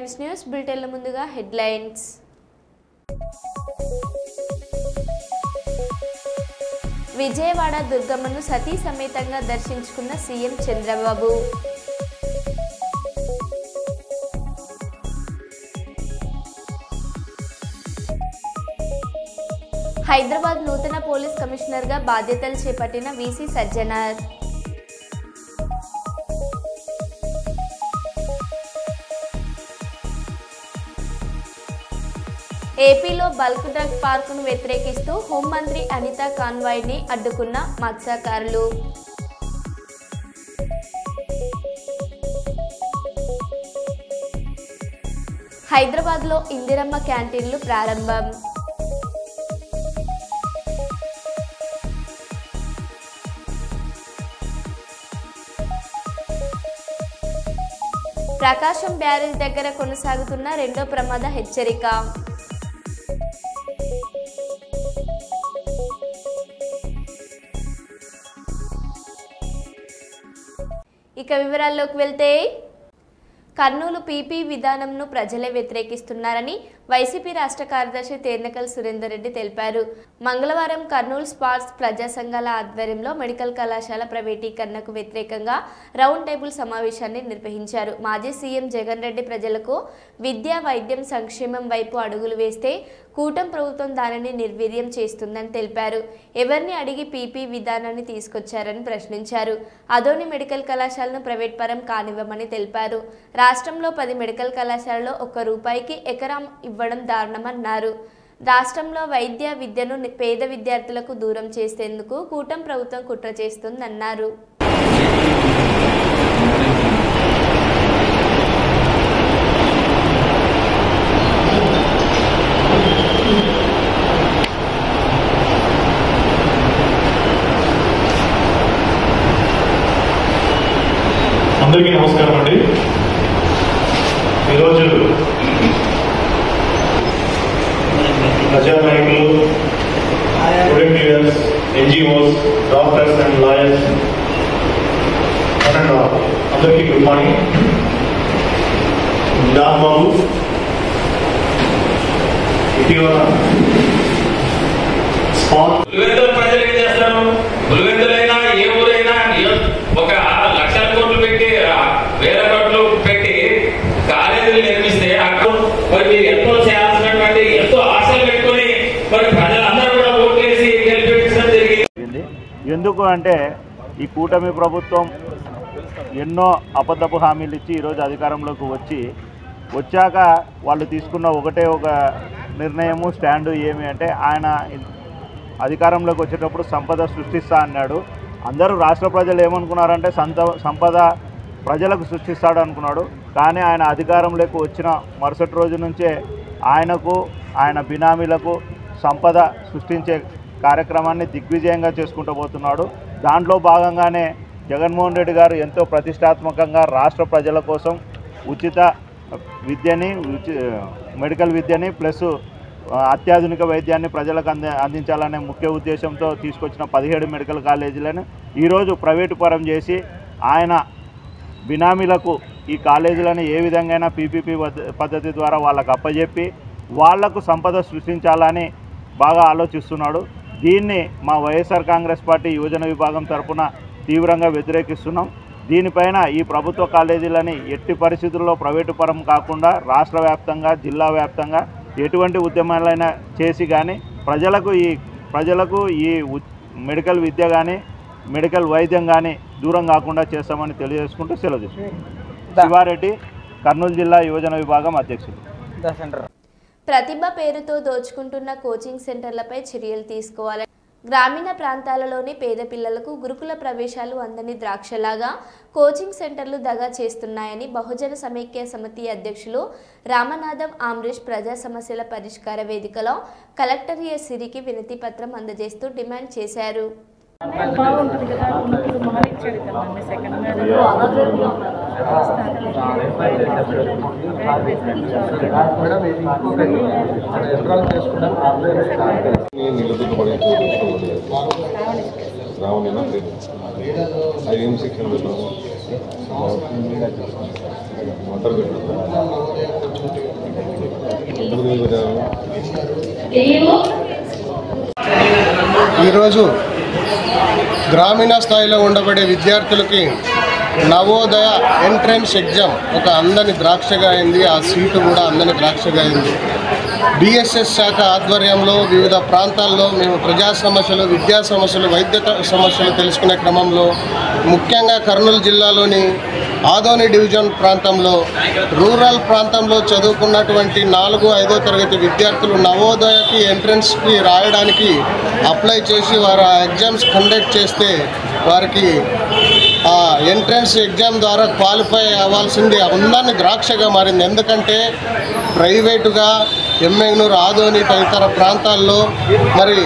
Times news బులెటిన్ల ముందుగా headlines. Vijayawada దుర్గమ్మను సతీ సమేతంగా దర్శించుకున్న సీఎం చంద్రబాబు. హైదరాబాద్ నూతన పోలీస్ కమిషనర్గా బాధ్యతలు చేపట్టిన వీసీ సజ్జనార్. ఏపీలో బల్క్ డ్రగ్ పార్కును వ్యతిరేకిస్తూ హోంమంత్రి అనితా కాన్వాయ్ని అడ్డుకున్న మత్స్యకారులు. హైదరాబాద్లో ఇందిరమ్మ క్యాంటీన్లు ప్రారంభం. ప్రకాశం బ్యారేజ్ దగ్గర కొనసాగుతున్న రెండో ప్రమాద హెచ్చరిక. ఇక వివరాల్లోకి వెళ్తే, కర్నూలు పీపీ విధానంను ప్రజలే వ్యతిరేకిస్తున్నారని వైసీపీ రాష్ట్ర కార్యదర్శి తేర్నకల్ సురేందర్ రెడ్డి తెలిపారు. మంగళవారం కర్నూలు స్పాట్స్ ప్రజా సంఘాల ఆధ్వర్యంలో మెడికల్ కళాశాల ప్రైవేటీకరణకు వ్యతిరేకంగా రౌండ్ టేబుల్ సమావేశాన్ని నిర్వహించారు. మాజీ సీఎం జగన్ రెడ్డి ప్రజలకు విద్య, వైద్యం, సంక్షేమం వైపు అడుగులు వేస్తే కూటమి ప్రభుత్వం దానిని నిర్వీర్యం చేస్తుందని తెలిపారు. ఎవరిని అడిగి పీపీ విధానాన్ని తీసుకొచ్చారని ప్రశ్నించారు. అదోని మెడికల్ కళాశాలను ప్రైవేట్ పరం కానివ్వమని తెలిపారు. రాష్ట్రంలో 10 మెడికల్ కళాశాలలో ₹1 ఎకరం ఇవ్వడం దారుణమన్నారు. రాష్ట్రంలో వైద్య విద్యను పేద విద్యార్థులకు దూరం చేసేందుకు కూటమి ప్రభుత్వం కుట్ర చేస్తుందన్నారు. అందరికీ నమస్కారం అండి. ఈరోజు ప్రజానాయకులు, student leaders, NGOs, doctors and lawyers అందరికీ గుడ్ మార్నింగ్. బాబు ఇటీవల ప్రజలు ఏం చేస్తారు? పులివెందులైనా ఏ ఊరైనా ఒక లక్షల కోట్లు పెట్టి, వేల కోట్లు పెట్టి కాలేజీలు నిర్మిస్తే మరి మీరు ఎంతో చేయాల్సినటువంటి ఎంతో ఆశలు పెట్టుకుని మరి ప్రజలందరూ కూడా ఓట్లేసి గెలిపించడం జరిగింది. ఎందుకు అంటే ఈ కూటమి ప్రభుత్వం ఎన్నో అబద్ధపు హామీలు ఇచ్చి ఈరోజు అధికారంలోకి వచ్చాక వాళ్ళు తీసుకున్న ఒక నిర్ణయము స్టాండు ఏమి అంటే, ఆయన అధికారంలోకి వచ్చేటప్పుడు సంపద సృష్టిస్తా అన్నాడు. అందరూ రాష్ట్ర ప్రజలు ఏమనుకున్నారంటే సంపద ప్రజలకు సృష్టిస్తాడు అనుకున్నాడు. కానీ ఆయన అధికారంలోకి వచ్చిన మరుసటి రోజు నుంచే ఆయనకు, ఆయన బినామీలకు సంపద సృష్టించే కార్యక్రమాన్ని దిగ్విజయంగా చేసుకుంటూ పోతున్నాడు. దాంట్లో భాగంగానే జగన్మోహన్ రెడ్డి గారు ఎంతో ప్రతిష్టాత్మకంగా రాష్ట్ర ప్రజల కోసం ఉచిత విద్యని, మెడికల్ విద్యని ప్లస్ అత్యాధునిక వైద్యాన్ని ప్రజలకు అందించాలనే ముఖ్య ఉద్దేశంతో తీసుకొచ్చిన 17 మెడికల్ కాలేజీలను ఈరోజు ప్రైవేటు పరం చేసి ఆయన బినామీలకు ఈ కాలేజీలను ఏ విధంగా పీపీపీ పద్ధతి ద్వారా వాళ్ళకు అప్పజెప్పి వాళ్లకు సంపద సృష్టించాలని బాగా ఆలోచిస్తున్నాడు. దీన్ని మా వైఎస్ఆర్ కాంగ్రెస్ పార్టీ యువజన విభాగం తరఫున తీవ్రంగా వ్యతిరేకిస్తున్నాం. దీనిపైన ఈ ప్రభుత్వ కాలేజీలని ఎట్టి పరిస్థితుల్లో ప్రైవేటు పరం కాకుండా రాష్ట్ర వ్యాప్తంగా, జిల్లా వ్యాప్తంగా ఎటువంటి ఉద్యమాలైనా చేసి కానీ ప్రజలకు ఈ మెడికల్ విద్య కానీ, మెడికల్ వైద్యం కానీ దూరం కాకుండా చేస్తామని తెలియజేసుకుంటూ సెలవు తీసుకుంటాం. శివారెడ్డి, కర్నూలు జిల్లా యువజన విభాగం అధ్యక్షులు. ప్రతిభ పేరుతో దోచుకుంటున్న కోచింగ్ సెంటర్లపై చర్యలు తీసుకోవాలని, గ్రామీణ ప్రాంతాలలోని పేద పిల్లలకు గురుకుల ప్రవేశాలు అందని ద్రాక్షలాగా కోచింగ్ సెంటర్లు దగా చేస్తున్నాయని బహుజన సమైక్య సమితి అధ్యక్షులు రామనాథం ఆమ్రేష్ ప్రజా సమస్యల పరిష్కార వేదికలో కలెక్టర్ సిరికి వినతి పత్రం అందజేస్తూ డిమాండ్ చేశారు. బాగుంటుంది కదా, ఉన్నప్పుడు మారిచ్చాడు కదండి సెకండ్ మ్యారేజ్ రావణేనా అది ఏం శిక్షణ పెట్టాము మొత్తం పెట్టాము ఈరోజు గ్రామీణ స్థాయిలో ఉండబడే విద్యార్థులకి నవోదయ ఎంట్రన్స్ ఎగ్జామ్ ఒక అందని ద్రాక్షగా అయింది. ఆ సీటు కూడా అందని ద్రాక్షగా అయింది. బిఎస్ఎస్ శాఖ ఆధ్వర్యంలో వివిధ ప్రాంతాల్లో మేము ప్రజా సమస్యలు, విద్యా సమస్యలు, వైద్య సమస్యలు తెలుసుకునే క్రమంలో ముఖ్యంగా కర్నూలు జిల్లాలోని ఆదోని డివిజన్ ప్రాంతంలో రూరల్ ప్రాంతంలో చదువుకున్నటువంటి 4-5వ తరగతి విద్యార్థులు నవోదయకి ఎంట్రన్స్కి రాయడానికి అప్లై చేసి వారు ఆ ఎగ్జామ్స్ కండక్ట్ చేస్తే వారికి ఆ ఎంట్రన్స్ ఎగ్జామ్ ద్వారా క్వాలిఫై అవ్వాల్సింది అందాన్ని ద్రాక్షగా మారింది. ఎందుకంటే ప్రైవేటుగా ఎమ్మెగ్నూరు, ఆదోని తదితర ప్రాంతాల్లో మరి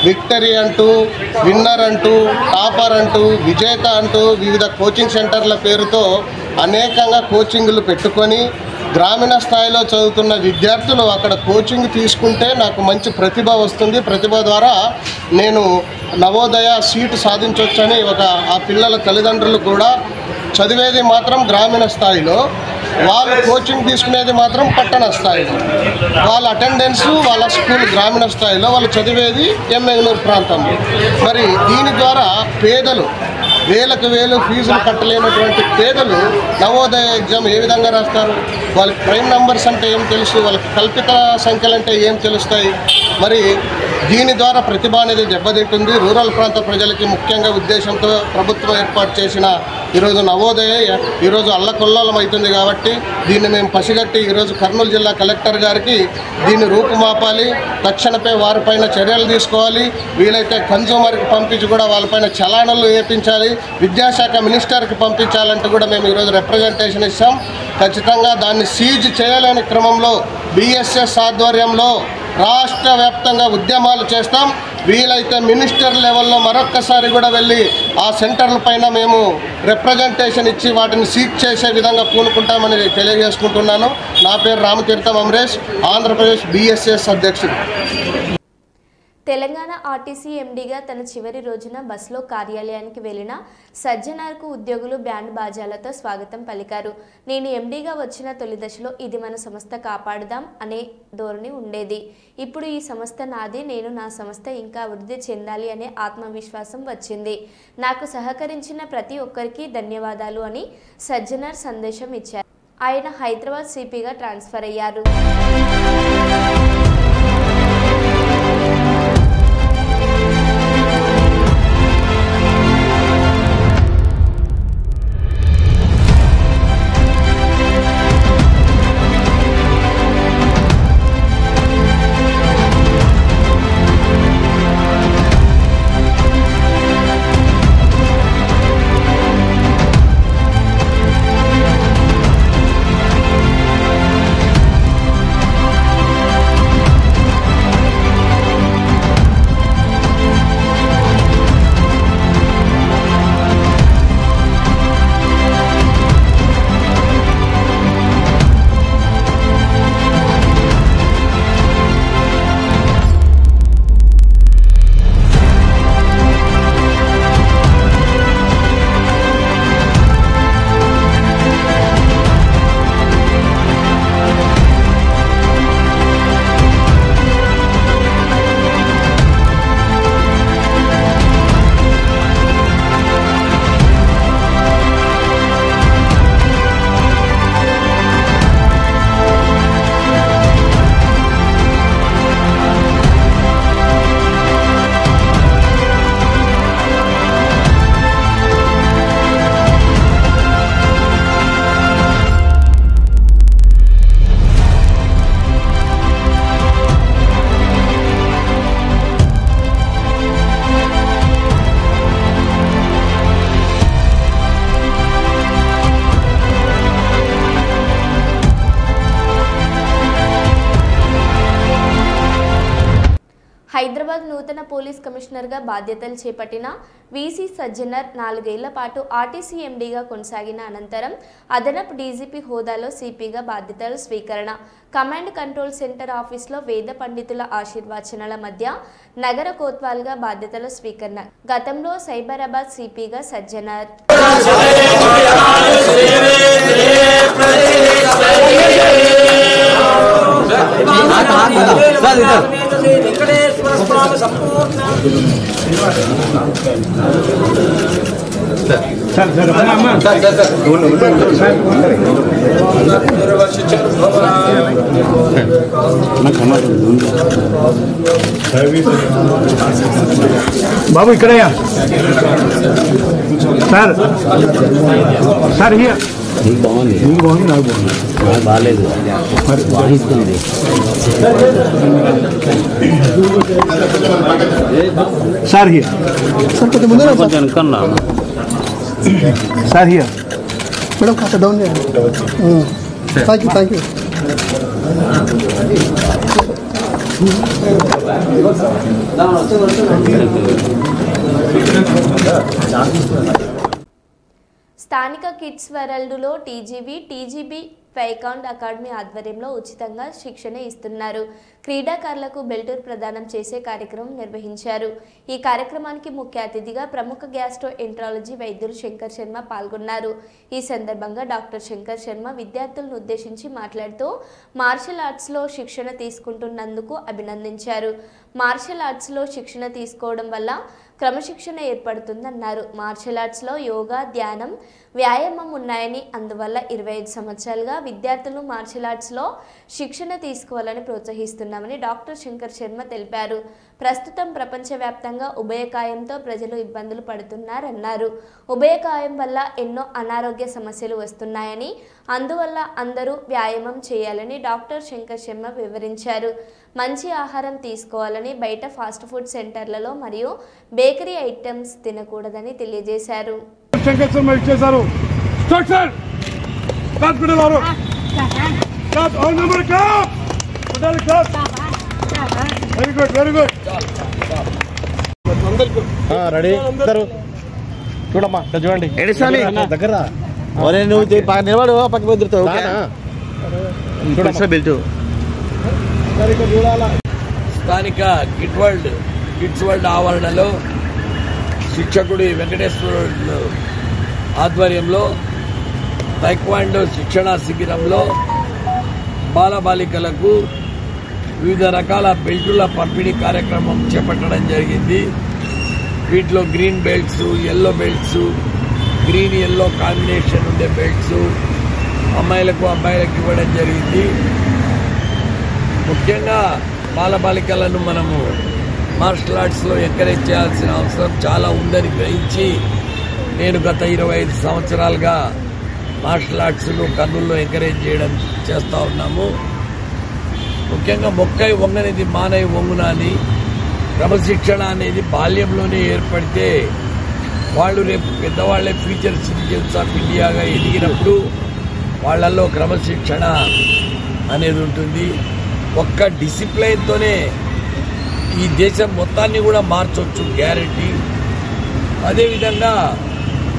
విక్టరీ అంటూ, విన్నర్ అంటూ, టాపర్ అంటూ, విజేత అంటూ వివిధ కోచింగ్ సెంటర్ల పేరుతో అనేకంగా కోచింగ్లు పెట్టుకొని గ్రామీణ స్థాయిలో చదువుతున్న విద్యార్థులు అక్కడ కోచింగ్ తీసుకుంటే నాకు మంచి ప్రతిభ వస్తుంది, ప్రతిభ ద్వారా నేను నవోదయ సీటు సాధించవచ్చని ఆ పిల్లల తల్లిదండ్రులు కూడా చదివేది మాత్రం గ్రామీణ స్థాయిలో, వాళ్ళు కోచింగ్ తీసుకునేది మాత్రం పట్టణ స్థాయిలో, వాళ్ళ అటెండెన్స్ వాళ్ళ స్కూల్ గ్రామీణ స్థాయిలో, వాళ్ళు చదివేది ఎమ్మెగ్నూరు ప్రాంతంలో. మరి దీని ద్వారా పేదలు వేలకు వేలు ఫీజులు కట్టలేనటువంటి పేదలు నవోదయ ఎగ్జామ్ ఏ విధంగా రాస్తారు? వాళ్ళకి ప్రైమ్ నంబర్స్ అంటే ఏం తెలుసు, వాళ్ళకి కల్పిత సంఖ్యలు అంటే ఏం తెలుస్తాయి? మరి దీని ద్వారా ప్రతిభ అనేది దెబ్బతింటుంది. రూరల్ ప్రాంత ప్రజలకి ముఖ్యంగా ఉద్దేశంతో ప్రభుత్వం ఏర్పాటు చేసిన ఈరోజు నవోదయ ఈరోజు అల్లకొల్లోలం అవుతుంది. కాబట్టి దీన్ని మేము పసిగట్టి ఈరోజు కర్నూలు జిల్లా కలెక్టర్ గారికి దీన్ని రూపుమాపాలి, తక్షణపై వారిపైన చర్యలు తీసుకోవాలి, వీలైతే కన్జ్యూమర్కి పంపించి కూడా వాళ్ళపైన చలానాలు వేయించాలి, విద్యాశాఖ మినిస్టర్కి పంపించాలంటూ కూడా మేము ఈరోజు రిప్రజెంటేషన్ ఇస్తాం. ఖచ్చితంగా దాన్ని సీజ్ చేయలేని క్రమంలో బిఎస్ఎస్ ఆధ్వర్యంలో రాష్ట్ర వ్యాప్తంగా ఉద్యమాలు చేస్తాం. వీలైతే మినిస్టర్ లెవెల్లో మరొక్కసారి కూడా వెళ్ళి ఆ సెంటర్ల పైన మేము రిప్రజెంటేషన్ ఇచ్చి వాటిని సీజ్ చేసే విధంగా పూనుకుంటామని తెలియజేసుకుంటున్నాను. నా పేరు రామతీర్థం అమరేష్, ఆంధ్రప్రదేశ్ బిఎస్ఎస్ అధ్యక్షుడు. తెలంగాణ ఆర్టీసీ ఎండీగా తన చివరి రోజున బస్సులో కార్యాలయానికి వెళ్లిన సజ్జనార్కు ఉద్యోగులు బ్యాండ్ బాజాలతో స్వాగతం పలికారు. నేను ఎండీగా వచ్చిన తొలి దశలో ఇది మన సంస్థ కాపాడుదాం అనే ధోరణి ఉండేది. ఇప్పుడు ఈ సంస్థ నాది, నేను నా సంస్థ ఇంకా అభివృద్ధి చెందాలి అనే ఆత్మవిశ్వాసం వచ్చింది. నాకు సహకరించిన ప్రతి ఒక్కరికి ధన్యవాదాలు అని సజ్జనార్ సందేశం ఇచ్చారు. ఆయన హైదరాబాద్ సిపిగా ట్రాన్స్ఫర్ అయ్యారు. హైదరాబాద్ నూతన పోలీస్ కమిషనర్గా బాధ్యతలు చేపట్టిన వీసీ సజ్జనర్ 4 ఏళ్ల పాటు ఆర్టీసీ ఎండీగా కొనసాగిన అనంతరం అదనపు డీజీపీ హోదాలో సిపిగా బాధ్యతలు స్వీకరణ. కమాండ్ కంట్రోల్ సెంటర్ ఆఫీస్లో వేద పండితుల ఆశీర్వచనాల మధ్య నగర కోత్వాల్గా బాధ్యతల స్వీకరణ. గతంలో సైబరాబాద్ సిపిగా సజ్జనర్. బాబు ఇక్కడయ్యా సార్ సార్ హియర్ నీకు బాగుంది నాకు బాగుంది నాకు బాగాలేదు మరి బాగుంది సార్ హియర్ సార్ కొంచెం ముందు కన్నా సార్ హియర్ మేడం కాస్త డౌన్ చేయండి థ్యాంక్ యూ స్థానిక కిడ్స్ వరల్డ్లో టీజీబీ ఫైకాండ్ అకాడమీ ఆధ్వర్యంలో ఉచితంగా శిక్షణ ఇస్తున్నారు. క్రీడాకారులకు బెల్టూర్ ప్రదానం చేసే కార్యక్రమం నిర్వహించారు. ఈ కార్యక్రమానికి ముఖ్య అతిథిగా ప్రముఖ గ్యాస్ట్రో ఎంట్రాలజీ వైద్యులు శంకర్ శర్మ పాల్గొన్నారు. ఈ సందర్భంగా డాక్టర్ శంకర్ శర్మ విద్యార్థులను ఉద్దేశించి మాట్లాడుతూ మార్షల్ ఆర్ట్స్లో శిక్షణ తీసుకుంటున్నందుకు అభినందించారు. మార్షల్ ఆర్ట్స్లో శిక్షణ తీసుకోవడం వల్ల క్రమశిక్షణ ఏర్పడుతుందన్నారు. మార్షల్ ఆర్ట్స్లో యోగా, ధ్యానం, వ్యాయామం ఉన్నాయని, అందువల్ల 25 సంవత్సరాలుగా విద్యార్థులు మార్షల్ ఆర్ట్స్లో శిక్షణ తీసుకోవాలని ప్రోత్సహిస్తున్నామని డాక్టర్ శంకర్ శర్మ తెలిపారు. ప్రస్తుతం ప్రపంచవ్యాప్తంగా ఉభయకాయంతో ప్రజలు ఇబ్బందులు పడుతున్నారన్నారు. ఉభయకాయం వల్ల ఎన్నో అనారోగ్య సమస్యలు వస్తున్నాయని, అందువల్ల అందరూ వ్యాయామం చేయాలని డాక్టర్ శంకర్ శర్మ వివరించారు. మంచి ఆహారం తీసుకోవాలని, బయట ఫాస్ట్ ఫుడ్ సెంటర్లలో మరియు బేకరీ ఐటమ్స్ తినకూడదని తెలియజేశారు. శంకర్ శర్మ ఇచ్చేశారు. Very good very good ready చూడమ్మా చూడండి దగ్గర నువ్వు నిలబడు పక్క బెదురుతావు స్థానిక కిడ్స్ వరల్డ్ ఆవరణలో శిక్షకుడి వెంకటేశ్వర ఆధ్వర్యంలో టైక్వాండో శిక్షణా శిబిరంలో బాలబాలికలకు వివిధ రకాల బెల్టుల పంపిణీ కార్యక్రమం చేపట్టడం జరిగింది. వీటిలో green belts, yellow belts, green yellow combination ఉండే బెల్ట్స్ అమ్మాయిలకు అబ్బాయిలకు ఇవ్వడం జరిగింది. ముఖ్యంగా బాలబాలికలను మనము మార్షల్ ఆర్ట్స్లో ఎంకరేజ్ చేయాల్సిన అవసరం చాలా ఉందని గ్రహించి నేను గత 25 సంవత్సరాలుగా మార్షల్ ఆర్ట్స్ను కర్నూలులో ఎంకరేజ్ చేస్తూ ఉన్నాము. ముఖ్యంగా మొక్కై వంగనిది మానై వంగున అని క్రమశిక్షణ అనేది బాల్యంలోనే ఏర్పడితే వాళ్ళు రేపు పెద్దవాళ్లే ఫ్యూచర్ సిటిజన్స్ ఆఫ్ ఇండియాగా ఎదిగినప్పుడు వాళ్ళల్లో క్రమశిక్షణ అనేది ఉంటుంది. ఒక్క డిసిప్లైన్తోనే ఈ దేశం మొత్తాన్ని కూడా మార్చవచ్చు గ్యారెంటీ. అదేవిధంగా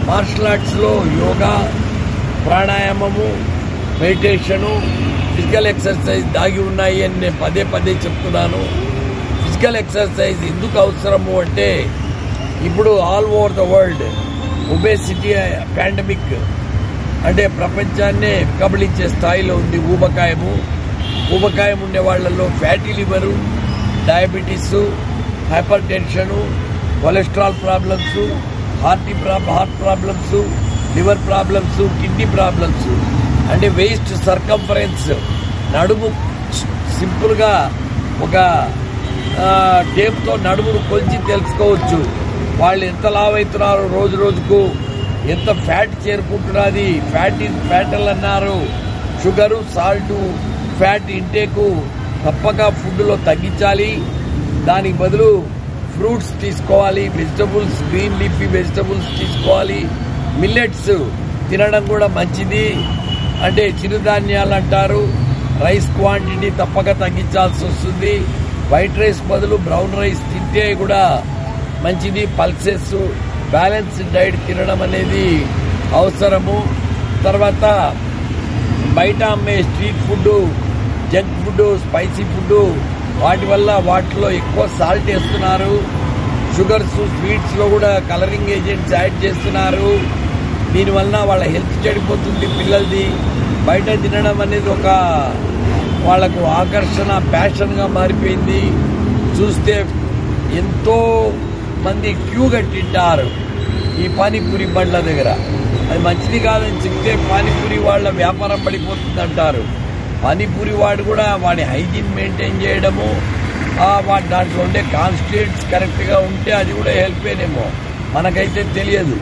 మార్షల్ ఆర్ట్స్లో యోగా, ప్రాణాయామము, మెడిటేషను, ఫిజికల్ ఎక్సర్సైజ్ దాగి ఉన్నాయి అని నేను పదే పదే చెప్తున్నాను. ఫిజికల్ ఎక్సర్సైజ్ ఎందుకు అవసరము అంటే ఇప్పుడు all over the world obesity pandemic అంటే ప్రపంచాన్నే కబళించే స్థాయిలో ఉంది. ఊబకాయం ఉండే వాళ్లలో fatty liver, diabetes, hyper tension, cholesterol problems, heart problems, liver problems, kidney problems అంటే వేస్ట్ సర్కంఫరెన్స్ నడుము సింపుల్గా ఒక టేప్తో నడుమును కొలిచి తెలుసుకోవచ్చు. వాళ్ళు ఎంత లావ్ అవుతున్నారో రోజు రోజుకు, ఎంత ఫ్యాట్ చేరుకుంటున్నది. ఫ్యాటల్ అన్నారు. షుగరు, సాల్టు, ఫ్యాట్ ఇంటేకు తప్పక ఫుడ్లో తగ్గించాలి. దానికి బదులు ఫ్రూట్స్ తీసుకోవాలి, వెజిటబుల్స్, గ్రీన్ లీఫీ వెజిటబుల్స్ తీసుకోవాలి. మిల్లెట్స్ తినడం కూడా మంచిది. అంటే చిరుధాన్యాలు అంటారు. రైస్ క్వాంటిటీ తప్పక తగ్గించాల్సి వస్తుంది. వైట్ రైస్ బదులు బ్రౌన్ రైస్ తింటే కూడా మంచిది. పల్సెస్, బ్యాలెన్స్డ్ డైట్ తినడం అనేది అవసరము. తర్వాత బయట అమ్మే street food, junk food, spicy food వాటి వల్ల వాటిలో ఎక్కువ సాల్ట్ వేస్తున్నారు. షుగర్స్, స్వీట్స్లో కూడా కలరింగ్ ఏజెంట్స్ యాడ్ చేస్తున్నారు. దీనివల్ల వాళ్ళ హెల్త్ చెడిపోతుంది పిల్లలది. బయట తినడం అనేది ఒక వాళ్లకు ఆకర్షణ, ప్యాషన్గా మారిపోయింది. చూస్తే ఎంతో మంది క్యూ కట్టింటారు ఈ పానీపూరి బండ్ల దగ్గర. అది మంచిది కాదని చెప్తే పానీపూరి వాళ్ళ వ్యాపారం పడిపోతుంది అంటారు. పానీపూరి వాడు కూడా వాడి హైజీన్ మెయింటైన్ చేయడము, వాటి దాంట్లో ఉండే కాన్స్టిట్యూయెంట్స్ కరెక్ట్గా ఉంటే అది కూడా హెల్ప్ ఏనేమో, మనకైతే తెలియదు.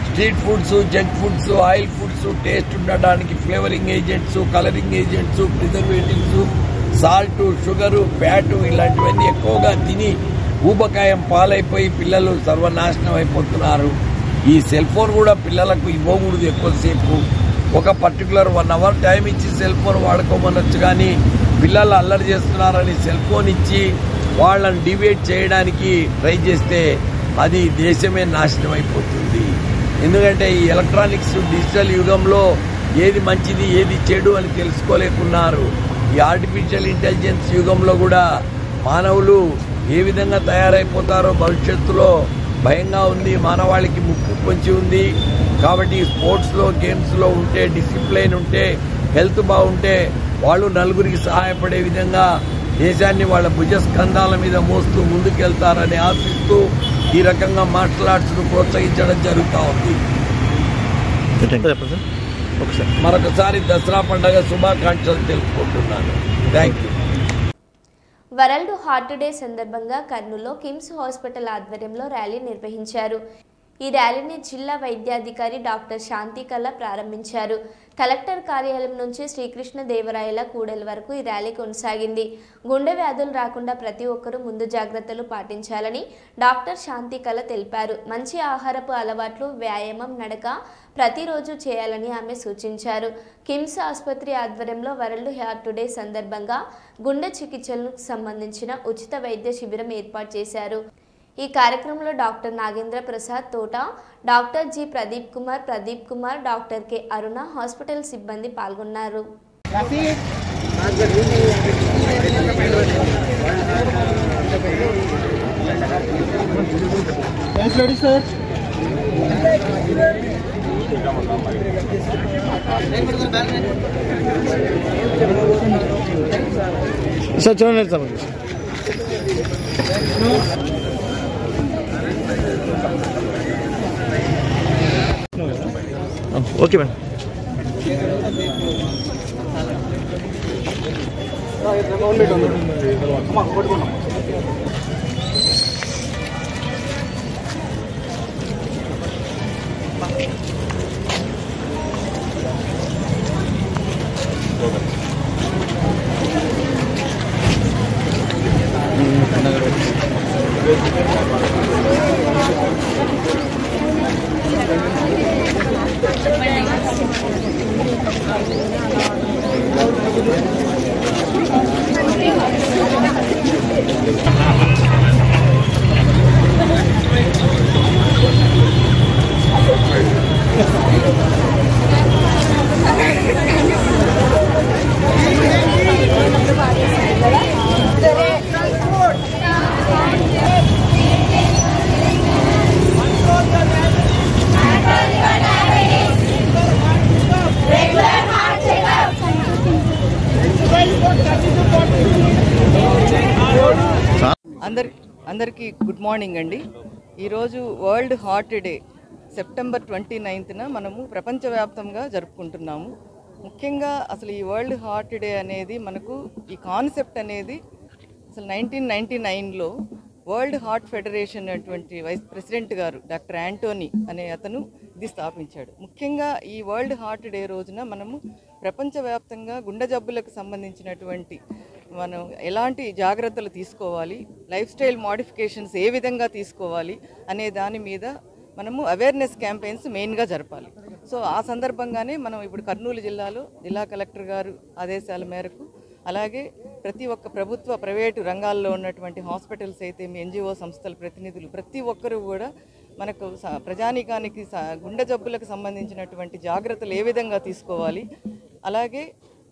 Street foods, junk foods, oil foods taste ఉండడానికి flavouring agents, colouring agents, preservatives, salt, sugar, fat ఇలాంటివన్నీ ఎక్కువగా తిని ఊబకాయం పాలైపోయి పిల్లలు సర్వనాశనం అయిపోతున్నారు. ఈ సెల్ ఫోన్ కూడా పిల్లలకు ఇవ్వకూడదు ఎక్కువసేపు. ఒక పర్టికులర్ 1 అవర్ టైం ఇచ్చి సెల్ ఫోన్ వాడుకోమనొచ్చు, కానీ పిల్లలు అల్లరి చేస్తున్నారని సెల్ ఫోన్ ఇచ్చి వాళ్ళని డివేట్ చేయడానికి ట్రై చేస్తే అది దేశమే నాశనం అయిపోతుంది. ఎందుకంటే ఈ ఎలక్ట్రానిక్స్ డిజిటల్ యుగంలో ఏది మంచిది ఏది చెడు అని తెలుసుకోలేకున్నారు. ఈ ఆర్టిఫిషియల్ ఇంటెలిజెన్స్ యుగంలో కూడా మానవులు ఏ విధంగా తయారైపోతారో భవిష్యత్తులో భయంగా ఉంది. మానవాళికి ముప్పు పొంచి ఉంది. కాబట్టి స్పోర్ట్స్లో, గేమ్స్లో ఉంటే, డిసిప్లైన్ ఉంటే, హెల్త్ బాగుంటే వాళ్ళు నలుగురికి సహాయపడే విధంగా దేశాన్ని వాళ్ళ భుజస్కంధాల మీద మోస్తూ ముందుకెళ్తారని ఆశిస్తూ ఈ రకంగా మార్షల్ ఆర్ట్స్ను ప్రోత్సహించడం జరుగుతూ ఉంది. మరొకసారి దసరా పండుగ శుభాకాంక్షలు తెలుపుకుంటున్నాను. Thank you. World heart day సందర్భంగా కర్నూలులో కిమ్స్ హాస్పిటల్ ఆధ్వర్యంలో ర్యాలీ నిర్వహించారు. ఈ ర్యాలీని జిల్లా వైద్యాధికారి డాక్టర్ శాంతికళ ప్రారంభించారు. కలెక్టర్ కార్యాలయం నుంచి శ్రీకృష్ణదేవరాయల కూడలి వరకు ఈ ర్యాలీ కొనసాగింది. గుండె వ్యాధులు రాకుండా ప్రతి ఒక్కరూ ముందు జాగ్రత్తలు పాటించాలని డాక్టర్ శాంతికళ తెలిపారు. మంచి ఆహారపు అలవాట్లు, వ్యాయామం, నడక ప్రతిరోజు చేయాలని ఆమె సూచించారు. కిమ్స్ ఆసుపత్రి ఆధ్వర్యంలో వరల్డ్ హార్ట్ డే సందర్భంగా గుండె చికిత్సలకు సంబంధించిన ఉచిత వైద్య శిబిరం ఏర్పాటు చేశారు. ఈ కార్యక్రమంలో doctor Nagendra Prasad Thota, doctor G Pradeep Kumar, doctor K Aruna, hospital సిబ్బంది పాల్గొన్నారు. సార్ చూడండి సార్. Okay madam. అందరికీ గుడ్ మార్నింగ్ అండి. ఈరోజు వరల్డ్ హార్ట్ డే సెప్టెంబర్ 29న మనము ప్రపంచవ్యాప్తంగా జరుపుకుంటున్నాము. ముఖ్యంగా అసలు ఈ వరల్డ్ హార్ట్ డే అనేది మనకు ఈ కాన్సెప్ట్ అనేది అసలు 1999లో వరల్డ్ హార్ట్ ఫెడరేషన్ అటువంటి వైస్ ప్రెసిడెంట్ గారు డాక్టర్ యాంటోనీ అనే అతను ఇది స్థాపించాడు. ముఖ్యంగా ఈ వరల్డ్ హార్ట్ డే రోజున మనము ప్రపంచవ్యాప్తంగా గుండె జబ్బులకు సంబంధించినటువంటి మనం ఎలాంటి జాగ్రత్తలు తీసుకోవాలి, లైఫ్ స్టైల్ మోడిఫికేషన్స్ ఏ విధంగా తీసుకోవాలి అనే దాని మీద మనము అవేర్నెస్ క్యాంపెయిన్స్ మెయిన్గా జరపాలి. సో ఆ సందర్భంగానే మనం ఇప్పుడు కర్నూలు జిల్లాలో జిల్లా కలెక్టర్ గారు ఆదేశాల మేరకు, అలాగే ప్రతి ఒక్క ప్రభుత్వ ప్రైవేటు రంగాల్లో ఉన్నటువంటి హాస్పిటల్స్ అయితే ఎన్జిఓ సంస్థల ప్రతినిధులు ప్రతి ఒక్కరూ కూడా మనకు ప్రజానీకానికి గుండె జబ్బులకు సంబంధించినటువంటి జాగ్రత్తలు ఏ విధంగా తీసుకోవాలి, అలాగే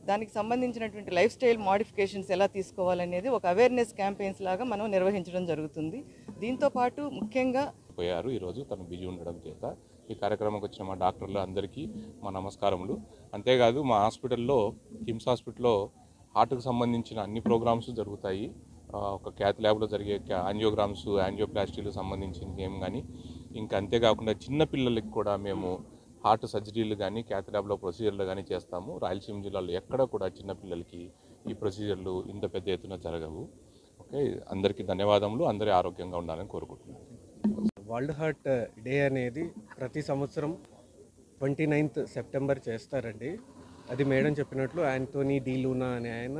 దానికి సంబంధించినటువంటి లైఫ్ స్టైల్ మోడిఫికేషన్స్ ఎలా తీసుకోవాలనేది ఒక అవేర్నెస్ క్యాంపెయిన్స్ లాగా మనం నిర్వహించడం జరుగుతుంది. దీంతోపాటు ముఖ్యంగా పోయారు ఈరోజు తను బిజీ ఉండడం చేత ఈ కార్యక్రమంకి వచ్చిన మా డాక్టర్లు అందరికీ మా నమస్కారములు. అంతేకాదు మా హాస్పిటల్లో కిమ్స్ హాస్పిటల్లో హార్ట్కి సంబంధించిన అన్ని ప్రోగ్రామ్స్ జరుగుతాయి. ఒక క్యాత్ ల్యాబ్లో జరిగే యాంజియోగ్రామ్స్, యాంజియోప్లాస్టీలకు సంబంధించిన ఏం కానీ ఇంకా అంతేకాకుండా చిన్నపిల్లలకి కూడా మేము హార్ట్ సర్జరీలు కానీ క్యాథ్లాబ్లో ప్రొసీజర్లు కానీ చేస్తాము. రాయలసీమ జిల్లాలో ఎక్కడ కూడా చిన్నపిల్లలకి ఈ ప్రొసీజర్లు ఇంత పెద్ద ఎత్తున జరగవు. ఓకే, అందరికీ ధన్యవాదములు. అందరూ ఆరోగ్యంగా ఉండాలని కోరుకుంటున్నాను. వరల్డ్ హార్ట్ డే అనేది ప్రతి సంవత్సరం 29th సెప్టెంబర్ చేస్తారండి. అది మేడం చెప్పినట్లు యాంటోనీ డి లూనా అనే ఆయన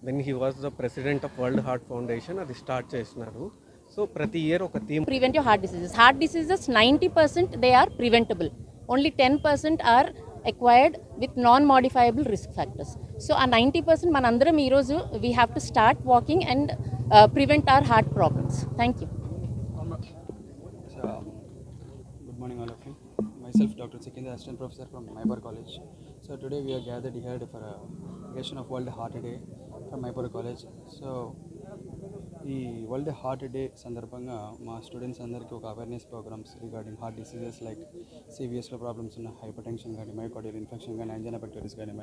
when he was the president of world heart foundation అది స్టార్ట్ చేసినారు. సో ప్రతి ఇయర్ ఒక theme prevent your heart diseases. Heart diseases 90% they are preventable. Only 10% are acquired with non-modifiable risk factors. So a 90% manandaram ee roju we have to start walking and prevent our heart problems. Thank you. Good morning all of you. Myself Dr. Sikindar, assistant professor from Mayapur College. So today we are gathered here for a occasion of World Heart Day from Mayapur College. So ఈ world heart day సందర్భంగా మా students అందరికీ ఒక awareness programs regarding heart diseases like సివిఎస్లో problems ఉన్న hypertension కానీ myocardial infection కానీ angina pectoris కానీ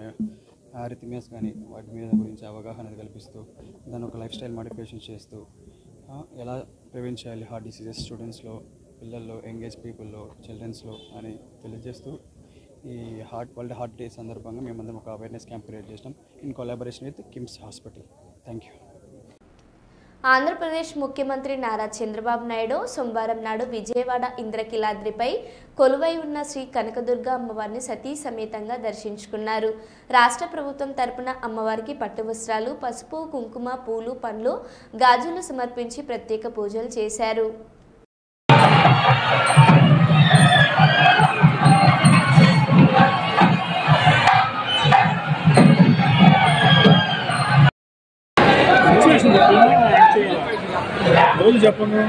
ఆరిథమియాస్ కానీ వాటి మీద గురించి అవగాహన కల్పిస్తూ దాని ఒక లైఫ్ స్టైల్ మోడిఫికేషన్ చేస్తూ ఎలా ప్రివెంట్ చేయాలి హార్ట్ డిసీజెస్ స్టూడెంట్స్లో, పిల్లల్లో, యంగేజ్ పీపుల్లో, చిల్డ్రన్స్లో అని తెలియజేస్తూ ఈ వరల్డ్ హార్ట్ డే సందర్భంగా మేమందరం ఒక అవేర్నెస్ క్యాంప్ క్రియేట్ చేసినాం in collaboration with KIMS hospital. Thank you. Andhra Pradesh ముఖ్యమంత్రి నారా చంద్రబాబు నాయుడు సోమవారం నాడు విజయవాడ ఇంద్రకీలాద్రిపై కొలువై ఉన్న శ్రీ కనకదుర్గ అమ్మవారిని సతీ సమేతంగా దర్శించుకున్నారు. రాష్ట్ర ప్రభుత్వం తరపున అమ్మవారికి పట్టు వస్త్రాలు, పసుపు, కుంకుమ, పూలు, పండ్లు, గాజులు సమర్పించి ప్రత్యేక పూజలు చేశారు. రోజు చెప్పండి.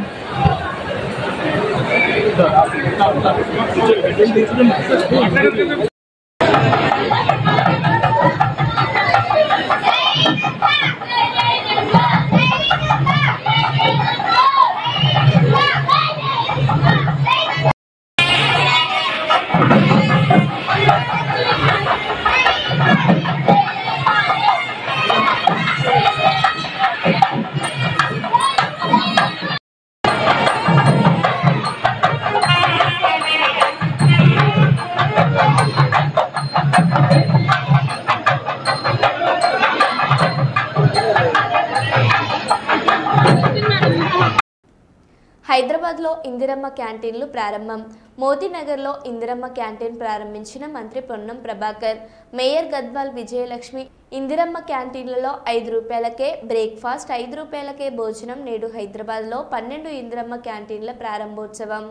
హైదరాబాద్లో ఇందిరమ్మ క్యాంటీన్లు ప్రారంభం. మోతీనగర్లో ఇందిరమ్మ క్యాంటీన్ ప్రారంభించిన మంత్రి పొన్నం ప్రభాకర్. మేయర్ గద్వాల్ విజయలక్ష్మి ఇందిరమ్మ క్యాంటీన్లలో 5 రూపాయలకే బ్రేక్ఫాస్ట్, 5 రూపాయలకే భోజనం. నేడు హైదరాబాద్లో 12 ఇందిరమ్మ క్యాంటీన్ల ప్రారంభోత్సవం.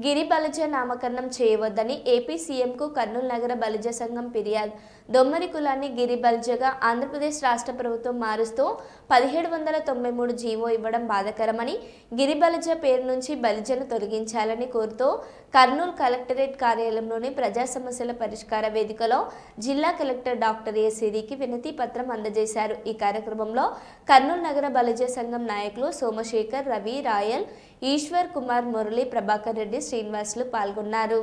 గిరి బలిజ నామకరణం చేయవద్దని ఏపీ సీఎంకు కర్నూలు నగర బలిజ సంఘం ఫిర్యాదు. దొమ్మరి కులాన్ని గిరి బలిజగా ఆంధ్రప్రదేశ్ రాష్ట్ర ప్రభుత్వం మారుస్తూ 1793 జీవో ఇవ్వడం బాధాకరమని, గిరి బలిజ పేరు నుంచి బలిజను తొలగించాలని కోరుతూ కర్నూలు కలెక్టరేట్ కార్యాలయంలోని ప్రజా సమస్యల పరిష్కార వేదికలో జిల్లా కలెక్టర్ డాక్టర్ ఏ సిరికి వినతి పత్రం అందజేశారు. ఈ కార్యక్రమంలో కర్నూలు నగర బలిజ సంఘం నాయకులు సోమశేఖర్, రవి, రాయల్, ఈశ్వర్ కుమార్, మురళి, ప్రభాకర్ రెడ్డి, శ్రీనివాసులు పాల్గొన్నారు.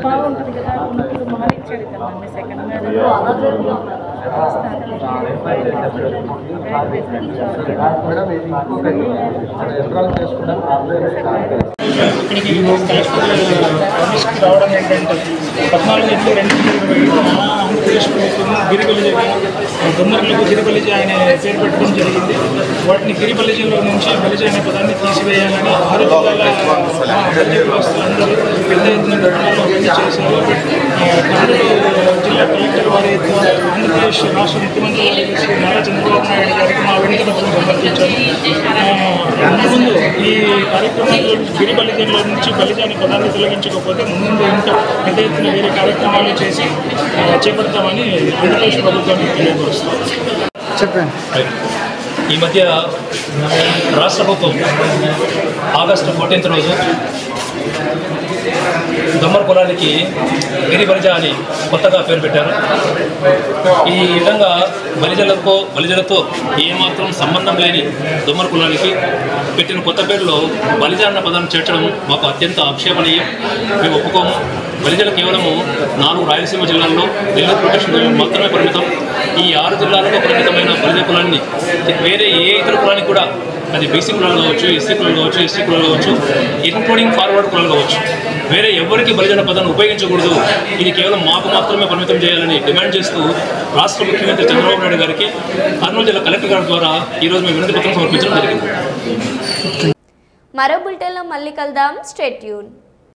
బాగుంటుంది కదా, ఉన్నప్పుడు మాలిచ్చాడు కదండి సెకండ్ మ్యారేజ్. ఇక్కడికి ఆఫీస్కి రావడం ఏంటంటే 14/2/2025 ఆంధ్రప్రదేశ్ ప్రభుత్వం గిరిపల్లి దొమ్మర్లకు గిరిపల్లి అనే పేరు పెట్టడం జరిగింది. వాటిని గిరిపల్లిలో నుంచి బలిజ అనే పదాన్ని తీసివేయాలని 6 జిల్లాల పెద్ద ఎత్తున ధర్నాలు చేశారు. జిల్లా కలెక్టర్ వారి ఆంధ్రప్రదేశ్ రాష్ట్ర ముఖ్యమంత్రి శ్రీ నారా చంద్రబాబు నాయుడు గారికి మా వినతి పత్రం సమర్పించాము. ముందు ఈ కార్యక్రమంలో గిరిపల్లిలో నుంచి బలిజ అనే పదాన్ని తొలగించకపోతే ముందు ఇంకా పెద్ద ఎత్తున వేరే కార్యక్రమాలు చేసి చేపడతామని ఆంధ్రప్రదేశ్ ప్రభుత్వాన్ని తెలియపరుస్తాం. చెప్పండి. ఈ మధ్య రాష్ట్ర ప్రభుత్వం ఆగస్టు 14th రోజు దొమ్మర్ కులానికి గిరి బలిజ అని కొత్తగా పేరు పెట్టారు. ఈ విధంగా బలిజలతో ఏమాత్రం సంబంధం లేని దొమ్మర్ కులానికి పెట్టిన కొత్త పేరులో బలిజ అన్న పదాన్ని చేర్చడం మాకు అత్యంత ఆక్షేపణీయం. మేము ఒప్పుకోము. బలిజలు కేవలము 4 రాయలసీమ జిల్లాల్లో నెల్లూరు ప్రొటెక్షన్ మాత్రమే పరిమితం. ఈ 6 జిల్లాలలో పరిమితమైన బలిజ కులాన్ని వేరే ఏ ఇతర కులానికి కూడా, అది బీసీ కులాలు కావచ్చు, ఎస్సీ కులాలు కావచ్చు, ఎస్టీ కులాలు కావచ్చు, ఇంక్లూడింగ్ ఫార్వర్డ్ కులాలు కావచ్చు, వేరే ఎవరికి బలిజన పదాన్ని ఉపయోగించకూడదు. ఇది కేవలం మాకు మాత్రమే పరిమితం చేయాలని డిమాండ్ చేస్తూ రాష్ట్ర ముఖ్యమంత్రి చంద్రబాబు నాయుడు గారికి కర్నూలు జిల్లా కలెక్టర్ గారి ద్వారా ఈరోజు మేము వినతి పత్రం సమర్పించడం జరిగింది. మరో బులెటిన్లో మళ్ళీ కలుద్దాం. Stay tune.